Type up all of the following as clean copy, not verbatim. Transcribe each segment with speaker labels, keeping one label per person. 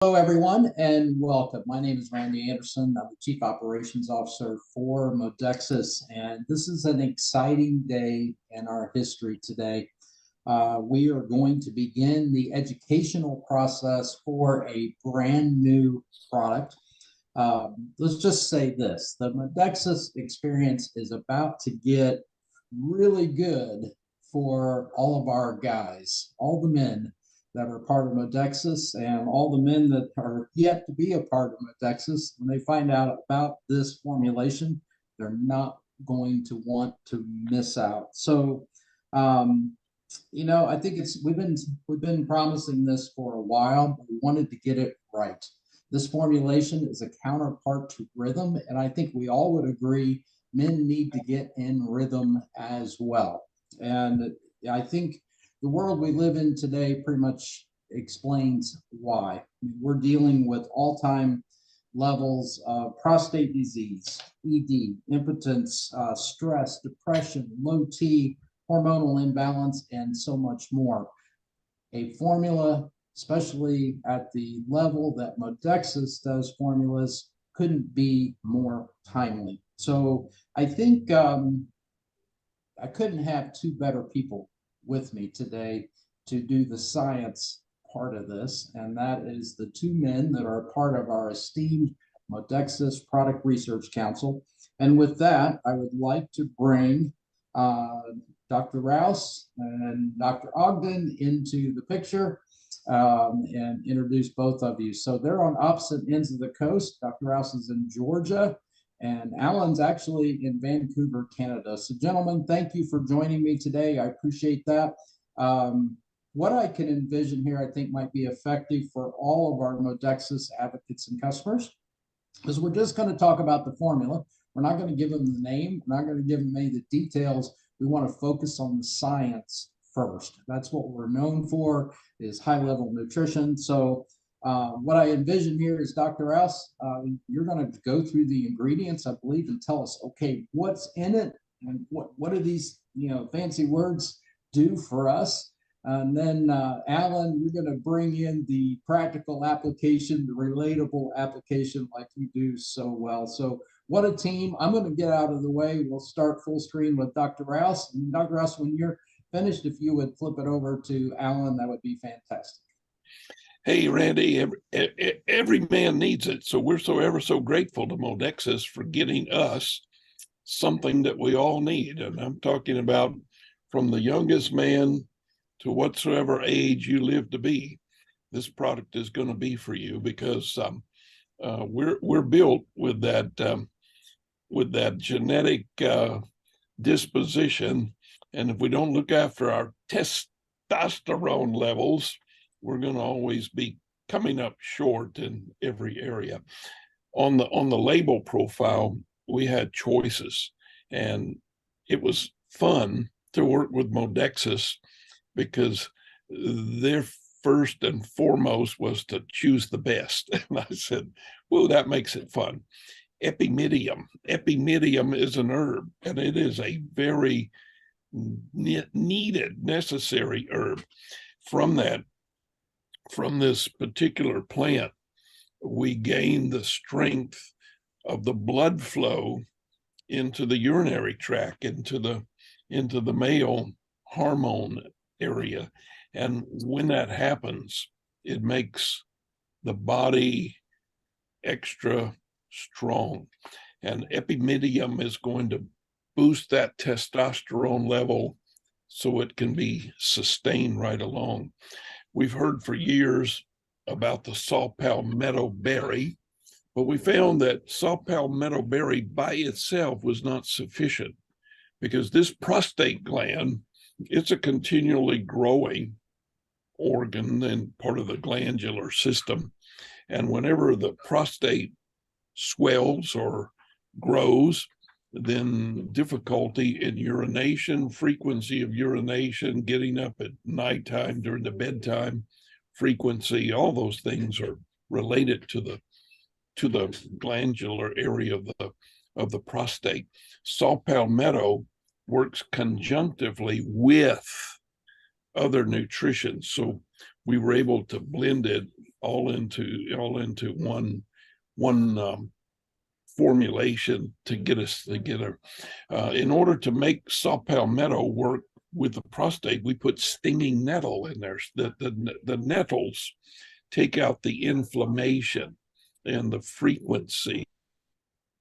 Speaker 1: Hello, everyone, and welcome. My name is Randy Anderson. I'm the Chief Operations Officer for Modexus, and this is an exciting day in our history today. We are going to begin the educational process for a brand new product. Let's just say this, the Modexus experience is about to get really good for all of our guys, all the men that are part of Modexus and all the men that are yet to be a part of Modexus. When they find out about this formulation, they're not going to want to miss out. So, I think we've been promising this for a while, but we wanted to get it right. This formulation is a counterpart to rhythm, and I think we all would agree men need to get in rhythm as well. And I think the world we live in today pretty much explains why. We're dealing with all-time levels of prostate disease, ED, impotence, stress, depression, low T, hormonal imbalance, and so much more. A formula, especially at the level that Modexus does formulas, couldn't be more timely. So I think I couldn't have two better people with me today to do the science part of this, and that is the two men that are part of our esteemed Modexus Product Research Council. And with that, I would like to bring Dr. Rouse and Dr. Ogden into the picture and introduce both of you. So they're on opposite ends of the coast. Dr. Rouse is in Georgia, and Alan's actually in Vancouver, Canada. So gentlemen, thank you for joining me today. I appreciate that. What I can envision here, I think might be effective for all of our Modexus advocates and customers, is we're just going to talk about the formula. We're not going to give them the name. We're not going to give them any of the details. We want to focus on the science first. That's what we're known for, is high-level nutrition. So what I envision here is, Dr. Rouse, you're going to go through the ingredients, I believe, and tell us, okay, what's in it and what do these fancy words do for us? And then Alan, you're going to bring in the practical application, the relatable application like you do so well. So what a team. I'm going to get out of the way. We'll start full screen with Dr. Rouse. And Dr. Rouse, when you're finished, if you would flip it over to Alan, that would be fantastic.
Speaker 2: Hey, Randy, every man needs it. So we're so ever so grateful to Modexus for getting us something that we all need. And I'm talking about from the youngest man to whatsoever age you live to be. This product is going to be for you because we're built with that genetic disposition. And if we don't look after our testosterone levels, we're going to always be coming up short in every area. On the label profile, we had choices, and it was fun to work with Modexus because their first and foremost was to choose the best. And I said, well, that makes it fun. Epimedium. Epimedium is an herb, and it is a very needed, necessary herb. From this particular plant, we gain the strength of the blood flow into the urinary tract, into the male hormone area. And when that happens, it makes the body extra strong. And epimedium is going to boost that testosterone level so it can be sustained right along. We've heard for years about the saw palmetto berry, but we found that saw palmetto berry by itself was not sufficient because this prostate gland, it's a continually growing organ and part of the glandular system. And whenever the prostate swells or grows, then difficulty in urination, frequency of urination, getting up at nighttime during the bedtime frequency, all those things are related to the glandular area of the prostate. Saw palmetto works conjunctively with other nutrition. So we were able to blend it all into one formulation to get us together. In order to make saw palmetto work with the prostate, we put stinging nettle in there. The nettles take out the inflammation and the frequency,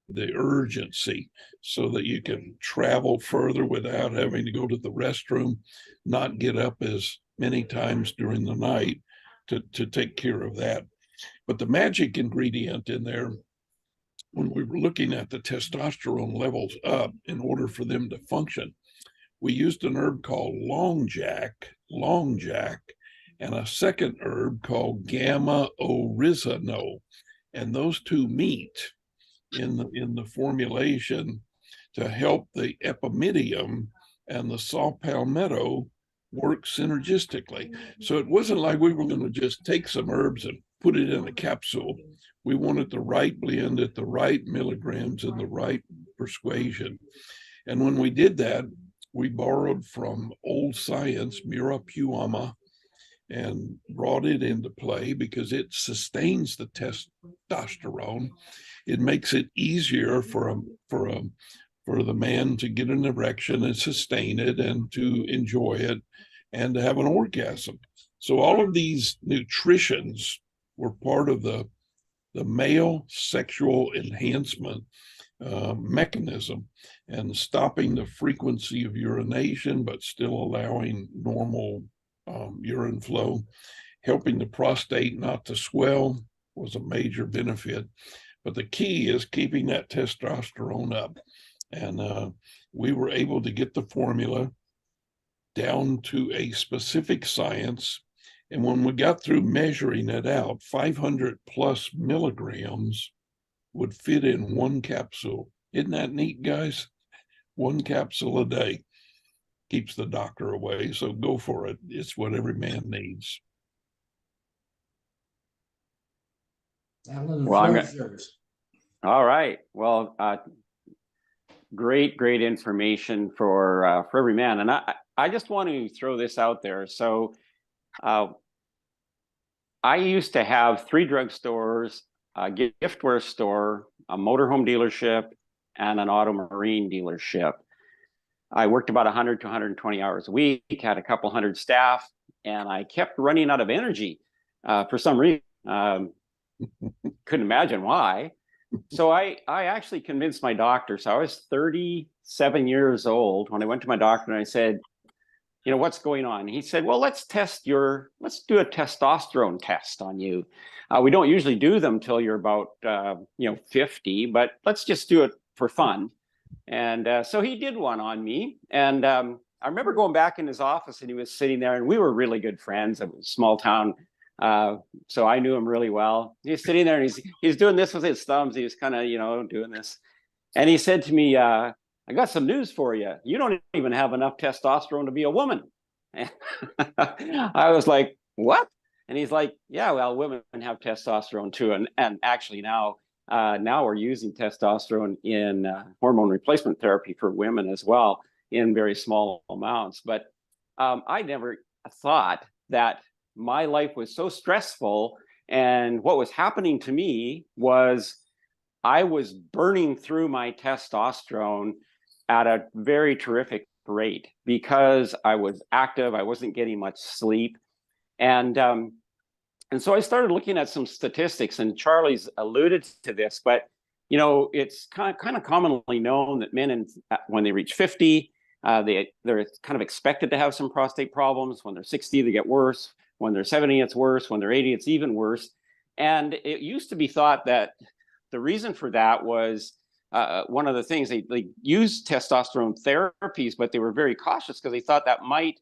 Speaker 2: the urgency, so that you can travel further without having to go to the restroom, not get up as many times during the night to take care of that. But the magic ingredient in there, when we were looking at the testosterone levels up in order for them to function, we used an herb called long jack, and a second herb called gamma oryzanol. And those two meet in the formulation to help the epimedium and the saw palmetto work synergistically. So it wasn't like we were going to just take some herbs and put it in a capsule. We wanted the right blend at the right milligrams and the right persuasion. And when we did that, we borrowed from old science, Mira Puama, and brought it into play because it sustains the testosterone. It makes it easier for the man to get an erection and sustain it and to enjoy it and to have an orgasm. So all of these nutritions were part of the male sexual enhancement mechanism, and stopping the frequency of urination, but still allowing normal urine flow. Helping the prostate not to swell was a major benefit. But the key is keeping that testosterone up. And we were able to get the formula down to a specific science. And when we got through measuring it out, 500 plus milligrams would fit in one capsule. Isn't that neat, guys? One capsule a day keeps the doctor away. So go for it. It's what every man needs.
Speaker 1: Alan,
Speaker 3: Well, I'm
Speaker 1: yours.
Speaker 3: All right. Well, great information for every man. And I just want to throw this out there. So I used to have 3 drugstores, a giftware store, a motorhome dealership, and an auto marine dealership. I worked about 100 to 120 hours a week, had a couple hundred staff, and I kept running out of energy for some reason. Couldn't imagine why. So I actually convinced my doctor. So I was 37 years old when I went to my doctor and I said, you know, what's going on? He said, well, let's do a testosterone test on you. We don't usually do them till you're about, 50, but let's just do it for fun. And so he did one on me. And I remember going back in his office and he was sitting there and we were really good friends. It was a small town. So I knew him really well. He's sitting there and he's doing this with his thumbs. He was kind of, doing this. And he said to me, I got some news for you. You don't even have enough testosterone to be a woman. And I was like, what? And he's like, yeah, well, women have testosterone too. And actually now we're using testosterone in hormone replacement therapy for women as well in very small amounts. But I never thought that my life was so stressful. And what was happening to me was I was burning through my testosterone at a very terrific rate because I was active. I wasn't getting much sleep. And so I started looking at some statistics, and Charlie's alluded to this, but it's kind of commonly known that men, when they reach 50, they're kind of expected to have some prostate problems. When they're 60, they get worse. When they're 70, it's worse. When they're 80, it's even worse. And it used to be thought that the reason for that was one of the things they used testosterone therapies, but they were very cautious because they thought that might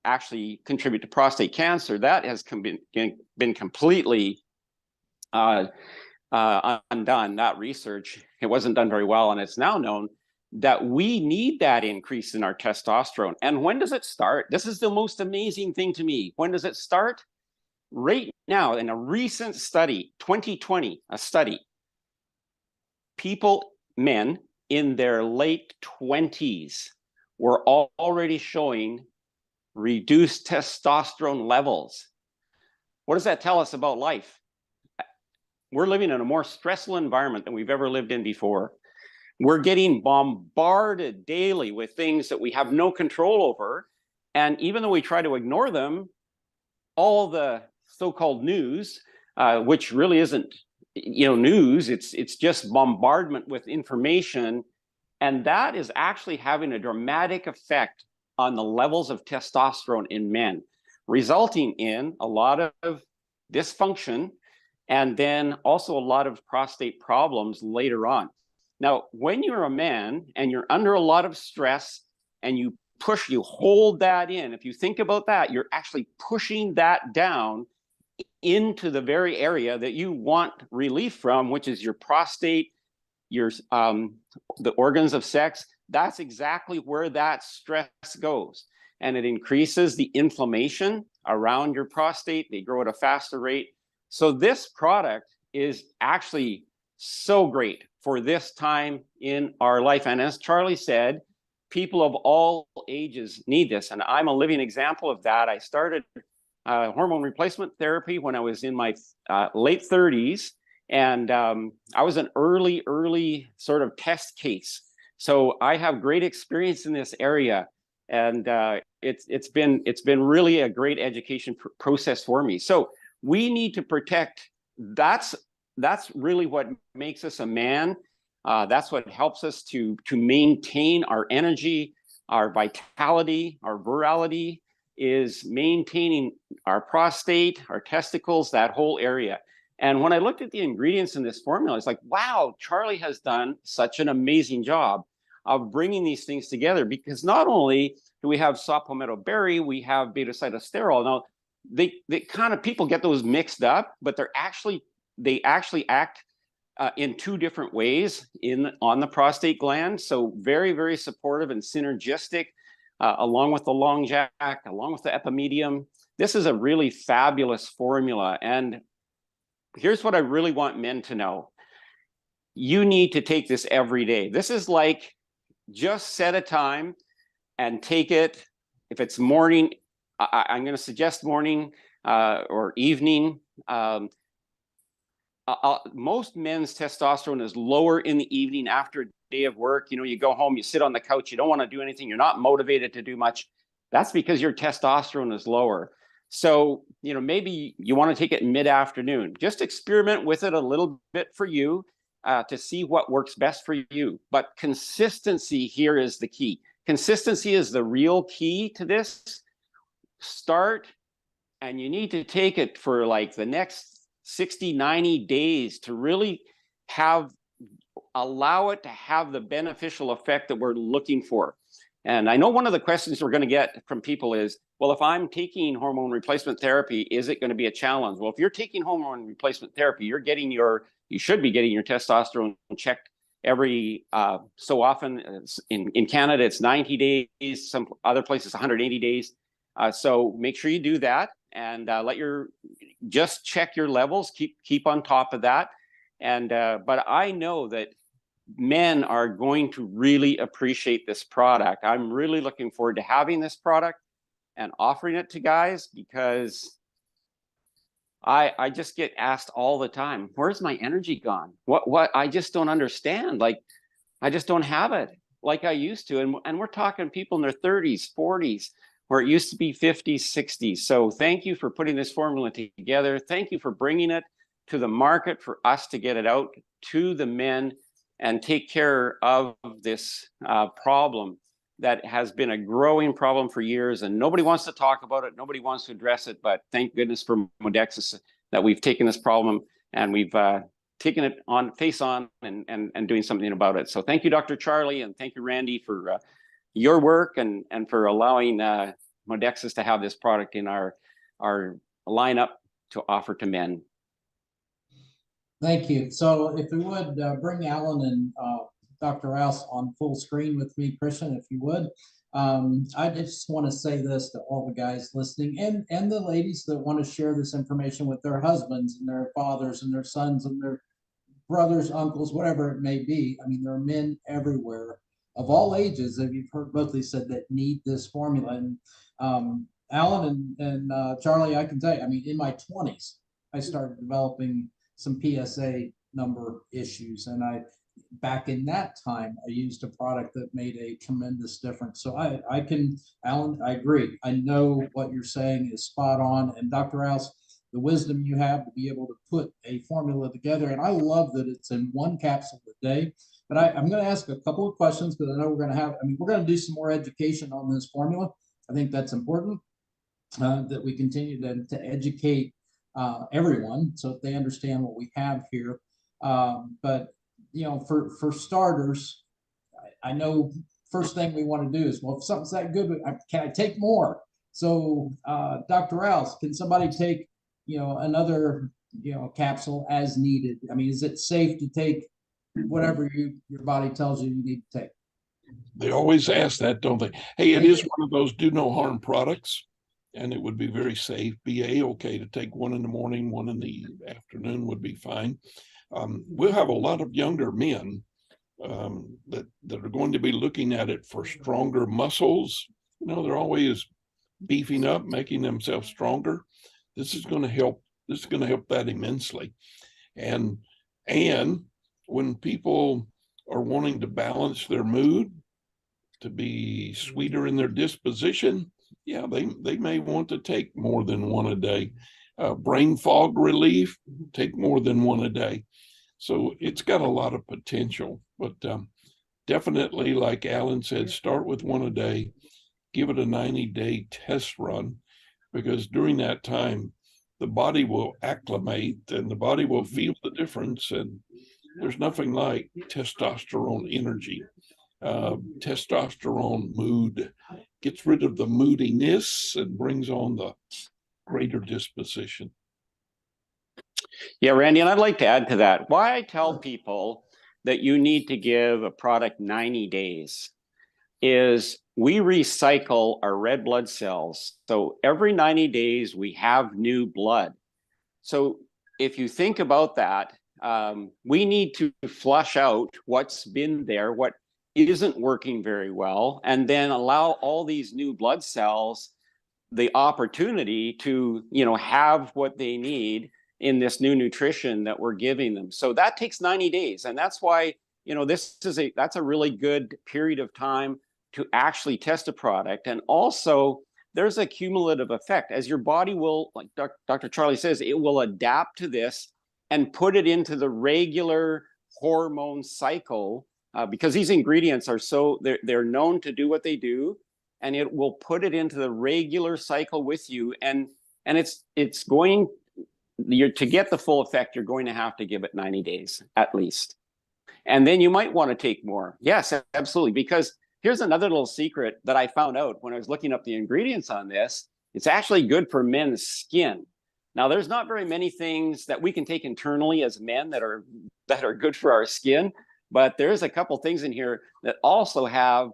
Speaker 3: actually contribute to prostate cancer. That has been completely undone. That research, it wasn't done very well, and it's now known that we need that increase in our testosterone. And when does it start? This is the most amazing thing to me. When does it start? Right now, in a recent study, 2020, a study, men in their late 20s were already showing reduced testosterone levels. What does that tell us about life? We're living in a more stressful environment than we've ever lived in before. We're getting bombarded daily with things that we have no control over. And even though we try to ignore them, all the so-called news, which really isn't, news, it's just bombardment with information. And that is actually having a dramatic effect on the levels of testosterone in men, resulting in a lot of dysfunction and then also a lot of prostate problems later on. Now, when you're a man and you're under a lot of stress and you hold that in, if you think about that, you're actually pushing that down into the very area that you want relief from, which is your prostate, your the organs of sex. That's exactly where that stress goes. And it increases the inflammation around your prostate. They grow at a faster rate. So this product is actually so great for this time in our life. And as Charlie said, people of all ages need this. And I'm a living example of that. I started hormone replacement therapy when I was in my late 30s. And I was an early sort of test case. So I have great experience in this area. And it's been really a great education process for me. So we need to protect. That's really what makes us a man. That's what helps us to maintain our energy, our vitality, our virility, is maintaining our prostate, our testicles, that whole area. And when I looked at the ingredients in this formula, it's like, wow, Charlie has done such an amazing job of bringing these things together, because not only do we have saw palmetto berry, we have beta-cytosterol. Now, they kind of, people get those mixed up, but they actually act in two different ways on the prostate gland. So very, very supportive and synergistic, along with the long jack, along with the epimedium. This is a really fabulous formula. And here's what I really want men to know. You need to take this every day. This is like, just set a time and take it. If it's morning, I'm going to suggest morning or evening. Most men's testosterone is lower in the evening after a day of work. You go home, you sit on the couch, you don't want to do anything, you're not motivated to do much. That's because your testosterone is lower. So, maybe you want to take it mid-afternoon. Just experiment with it a little bit for you to see what works best for you. But consistency here is the key. Consistency is the real key to this. Start, and you need to take it for like the next 60, 90 days to really allow it to have the beneficial effect that we're looking for. And I know one of the questions we're going to get from people is, well, if I'm taking hormone replacement therapy, is it going to be a challenge? Well, if you're taking hormone replacement therapy, you should be getting your testosterone checked every so often. In Canada, it's 90 days, some other places 180 days. So make sure you do that, and just check your levels, keep on top of that. And but I know that men are going to really appreciate this product. I'm really looking forward to having this product and offering it to guys, because I just get asked all the time, where's my energy gone? What I just don't understand. Like, I just don't have it like I used to. And we're talking people in their 30s, 40s, where it used to be 50s, 60s. So thank you for putting this formula together. Thank you for bringing it to the market for us to get it out to the men and take care of this problem that has been a growing problem for years, and nobody wants to talk about it. Nobody wants to address it, but thank goodness for Modexis that we've taken this problem and we've taken it face on and doing something about it. So thank you, Dr. Charlie, and thank you, Randy, for your work and for allowing Modexis to have this product in our lineup to offer to men.
Speaker 1: Thank you. So if we would bring Alan and Dr. Rouse on full screen with me, Christian, if you would. I just want to say this to all the guys listening and the ladies that want to share this information with their husbands and their fathers and their sons and their brothers, uncles, whatever it may be. I mean, there are men everywhere of all ages, and you've heard both of these said, that need this formula. And Alan and Charlie, I can tell you, I mean, in my 20s, I started developing some PSA number issues. And back in that time, I used a product that made a tremendous difference. So I can, Alan, I agree. I know what you're saying is spot on. And Dr. Rouse, the wisdom you have to be able to put a formula together. And I love that it's in one capsule a day. But I'm going to ask a couple of questions because I know we're going to have, I mean, we're going to do some more education on this formula. I think that's important that we continue to educate everyone so that they understand what we have here. But, you know, for starters, I know first thing we want to do is, well, if something's that good, can I take more? So, Dr. Rouse, can somebody take, you know, another, you know, capsule as needed? I mean, is it safe to take whatever your body tells you need to take?
Speaker 2: They always ask that, don't they? Hey, it is one of those do no harm products, and it would be very safe. Be A-okay to take one in the morning, one in the afternoon would be fine. We'll have a lot of younger men that are going to be looking at it for stronger muscles. You know, they're always beefing up, making themselves stronger. This is going to help. This is going to help that immensely. And when people are wanting to balance their mood, to be sweeter in their disposition, yeah, they may want to take more than one a day. Brain fog relief, take more than one a day. So it's got a lot of potential, but definitely, like Alan said, start with one a day, give it a 90-day test run, because during that time, the body will acclimate and the body will feel the difference. And there's nothing like testosterone energy, testosterone mood, gets rid of the moodiness and brings on the greater disposition.
Speaker 3: Yeah, Randy, and I'd like to add to that. Why I tell people that you need to give a product 90 days is we recycle our red blood cells. So every 90 days, we have new blood. So if you think about that, we need to flush out what's been there, what isn't working very well, and then allow all these new blood cells the opportunity to, you know, have what they need in this new nutrition that we're giving them. So that takes 90 days. And that's why, you know, that's a really good period of time to actually test a product. And also there's a cumulative effect as your body will, like Dr. Charlie says, it will adapt to this and put it into the regular hormone cycle because these ingredients are so, they're known to do what they do, and it will put it into the regular cycle with you. And it's going, to get the full effect, you're going to have to give it 90 days at least. And then you might want to take more. Yes, absolutely. Because here's another little secret that I found out when I was looking up the ingredients on this. It's actually good for men's skin. Now, there's not very many things that we can take internally as men that are good for our skin, but there's a couple things in here that also have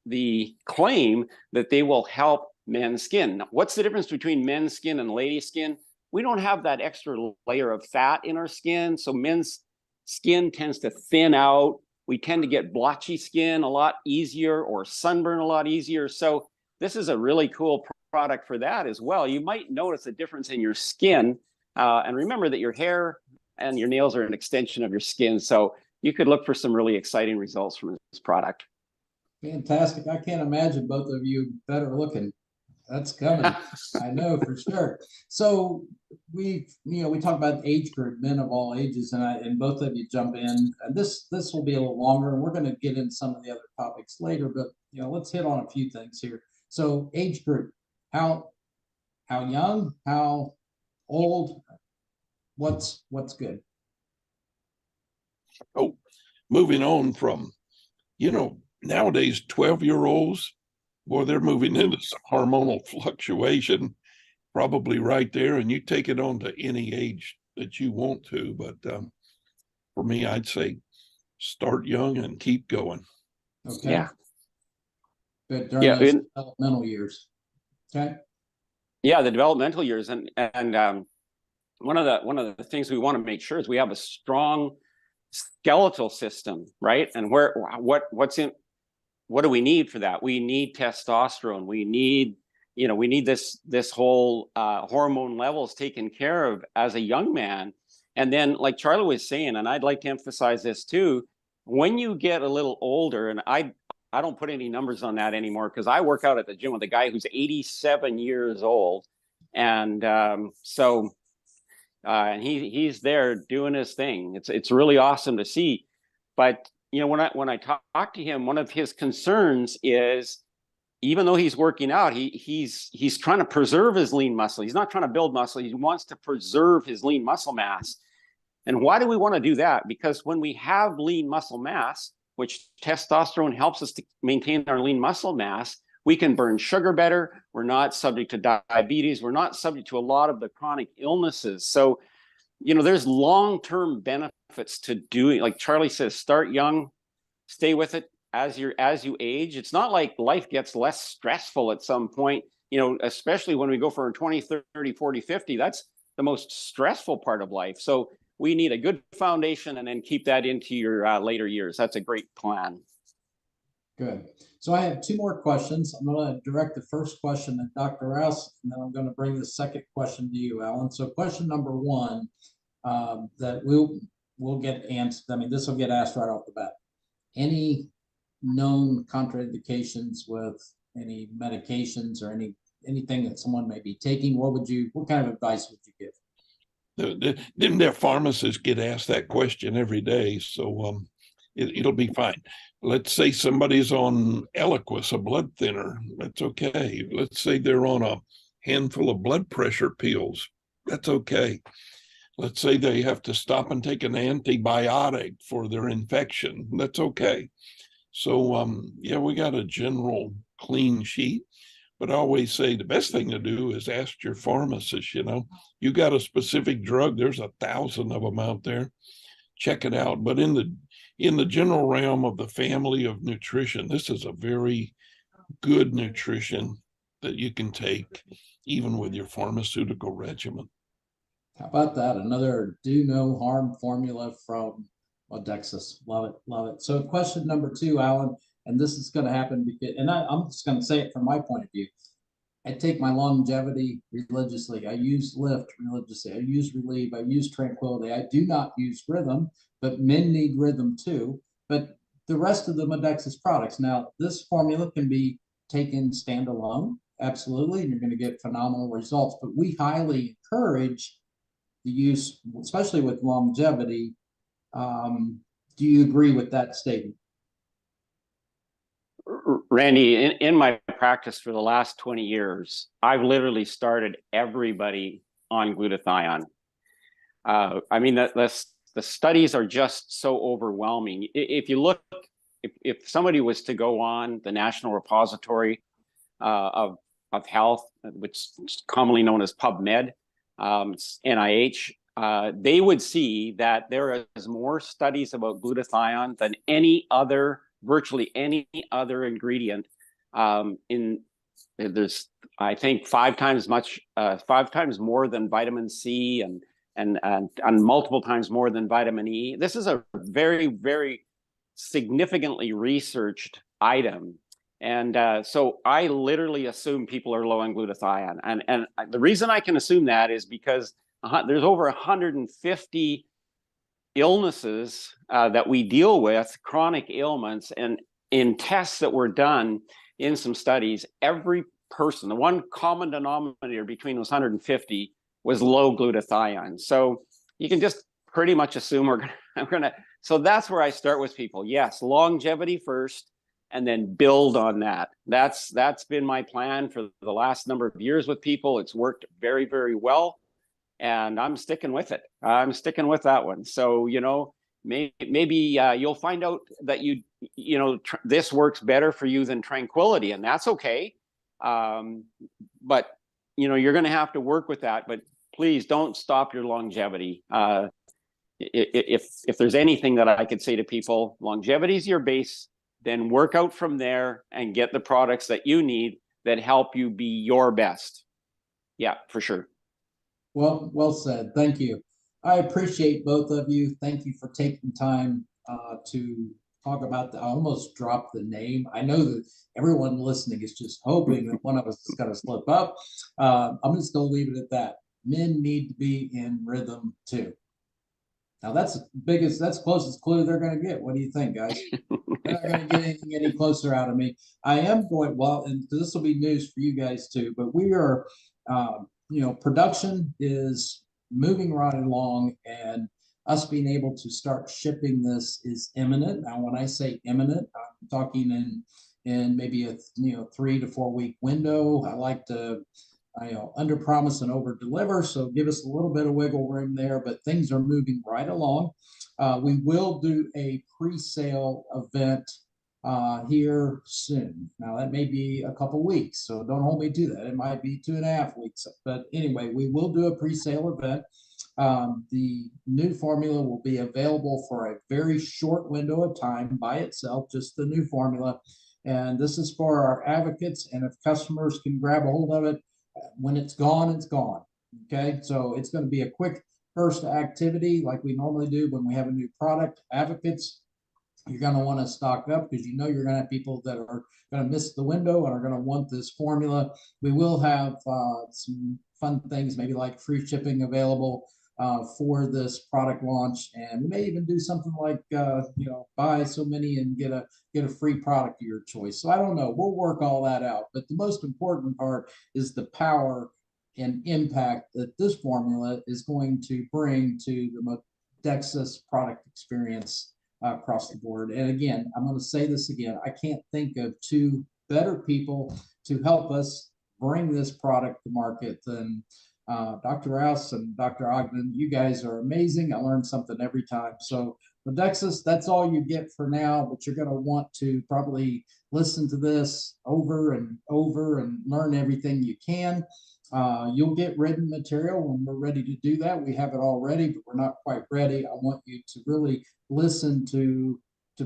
Speaker 3: the claim that they will help men's skin. Now, what's the difference between men's skin and ladies' skin? We don't have that extra layer of fat in our skin, so men's skin tends to thin out. We tend to get blotchy skin a lot easier, or sunburn a lot easier. So this is a really cool product for that as well. You might notice a difference in your skin. And remember that your hair and your nails are an extension of your skin. So you could look for some really exciting results from this product.
Speaker 1: Fantastic. I can't imagine both of you better looking. That's coming. I know for sure. So we talk about age group, men of all ages, and both of you jump in. And this will be a little longer, and we're going to get into some of the other topics later. But let's hit on a few things here. So age group, how young, how old, what's good?
Speaker 2: Oh, moving on from, nowadays 12-year-olds. Boy, they're moving into some hormonal fluctuation, probably right there. And you take it on to any age that you want to. But for me, I'd say start young and keep going.
Speaker 1: Okay.
Speaker 3: Yeah.
Speaker 1: Good. During those developmental years. Okay.
Speaker 3: Yeah, the developmental years, and one of the things we want to make sure is we have a strong skeletal system, right? And what do we need for that? We need testosterone. We need, we need this whole hormone levels taken care of as a young man. And then, like Charlie was saying, and I'd like to emphasize this too, when you get a little older, and I don't put any numbers on that anymore, because I work out at the gym with a guy who's 87 years old. And and he's there doing his thing. It's really awesome to see. But when I talk to him, one of his concerns is, even though he's working out, he's trying to preserve his lean muscle. He's not trying to build muscle. He wants to preserve his lean muscle mass. And why do we want to do that? Because when we have lean muscle mass, which testosterone helps us to maintain our lean muscle mass, we can burn sugar better. We're not subject to diabetes. We're not subject to a lot of the chronic illnesses. So, there's long-term benefits to doing, like Charlie says, start young, stay with it as you age. It's not like life gets less stressful at some point, especially when we go for 20, 30, 40, 50. That's the most stressful part of life. So we need a good foundation and then keep that into your later years. That's a great plan.
Speaker 1: Good. So I have 2 more questions. I'm going to direct the first question at Dr. Rouse, and then I'm going to bring the second question to you, Alan. So question number 1 that we'll get answered. I mean, this will get asked right off the bat. Any known contraindications with any medications or anything that someone may be taking? What kind of advice would you give?
Speaker 2: Their pharmacists get asked that question every day, so it'll be fine. Let's say somebody's on Eliquis, a blood thinner. That's okay. Let's say they're on a handful of blood pressure pills. That's okay. Let's say they have to stop and take an antibiotic for their infection. That's okay. So, we got a general clean sheet. But I always say the best thing to do is ask your pharmacist. You got a specific drug, there's 1,000 of them out there. Check it out. But in the general realm of the family of nutrition, this is a very good nutrition that you can take even with your pharmaceutical regimen.
Speaker 1: How about that? Another do no harm formula from Odexis. Love it. Love it. So question number 2, Alan, and this is going to happen because, and I'm just going to say it from my point of view. I take my longevity religiously. I use Lift religiously. I use Relieve. I use Tranquility. I do not use Rhythm, but men need Rhythm too. But the rest of the Odexis products. Now, this formula can be taken standalone. Absolutely. And you're going to get phenomenal results. But we highly encourage the use, especially with longevity. Do you agree with that statement?
Speaker 3: Randy, in my practice for the last 20 years, I've literally started everybody on glutathione. I mean, the studies are just so overwhelming. If you look, if somebody was to go on the National Repository of Health, which is commonly known as PubMed, NIH, they would see that there is more studies about glutathione than virtually any other ingredient. There's, I think, 5 times more than vitamin C and multiple times more than vitamin E. This is a very, very significantly researched item. And so I literally assume people are low on glutathione. And the reason I can assume that is because there's over 150 illnesses that we deal with, chronic ailments, and in tests that were done in some studies, every person, the one common denominator between those 150 was low glutathione. So you can just pretty much assume we're gonna. So that's where I start with people. Yes, longevity first, and then build on that. That's been my plan for the last number of years with people. It's worked very, very well. And I'm sticking with it. I'm sticking with that one. So, maybe you'll find out that this works better for you than Tranquility, and that's okay. But, you're going to have to work with that. But please don't stop your longevity. If there's anything that I could say to people, longevity is your base, then work out from there and get the products that you need that help you be your best. Yeah, for sure.
Speaker 1: Well said. Thank you. I appreciate both of you. Thank you for taking time to talk about I almost dropped the name. I know that everyone listening is just hoping that one of us is going to slip up. I'm just going to leave it at that. Men need to be in rhythm too. Now that's the biggest, that's the closest clue they're going to get. What do you think, guys? They're not going to get anything any closer out of me. I am going, well, and this will be news for you guys too, but we are, production is moving right along, and us being able to start shipping this is imminent. Now, when I say imminent, I'm talking in maybe a 3 to 4 week window. I like to under promise and over deliver. So give us a little bit of wiggle room there, but things are moving right along. We will do a pre-sale event here soon. Now that may be a couple weeks, so don't hold me to that. It might be 2.5 weeks, but anyway, we will do a pre-sale event. The new formula will be available for a very short window of time by itself, just the new formula. And this is for our advocates. And if customers can grab a hold of it, when it's gone, it's gone. Okay, so it's going to be a quick burst activity like we normally do when we have a new product. Advocates, you're going to want to stock up because you're going to have people that are going to miss the window and are going to want this formula. We will have some fun things, maybe like free shipping available for this product launch, and we may even do something like buy so many and get a free product of your choice. So I don't know, we'll work all that out, but the most important part is the power and impact that this formula is going to bring to the Modexus product experience across the board. And again, I'm going to say this again, I can't think of two better people to help us bring this product to market than Dr. Rouse and Dr. Ogden. You guys are amazing. I learn something every time. So Modexus, that's all you get for now, but you're going to want to probably listen to this over and over and learn everything you can. You'll get written material when we're ready to do that. We have it all ready, but we're not quite ready. I want you to really listen to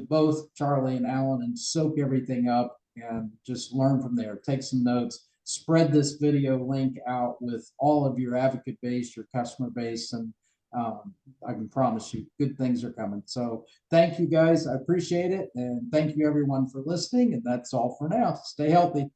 Speaker 1: both Charlie and Alan and soak everything up and just learn from there. Take some notes. Spread this video link out with all of your advocate base, your customer base, and I can promise you good things are coming. So thank you guys. I appreciate it. And thank you everyone for listening. And that's all for now. Stay healthy.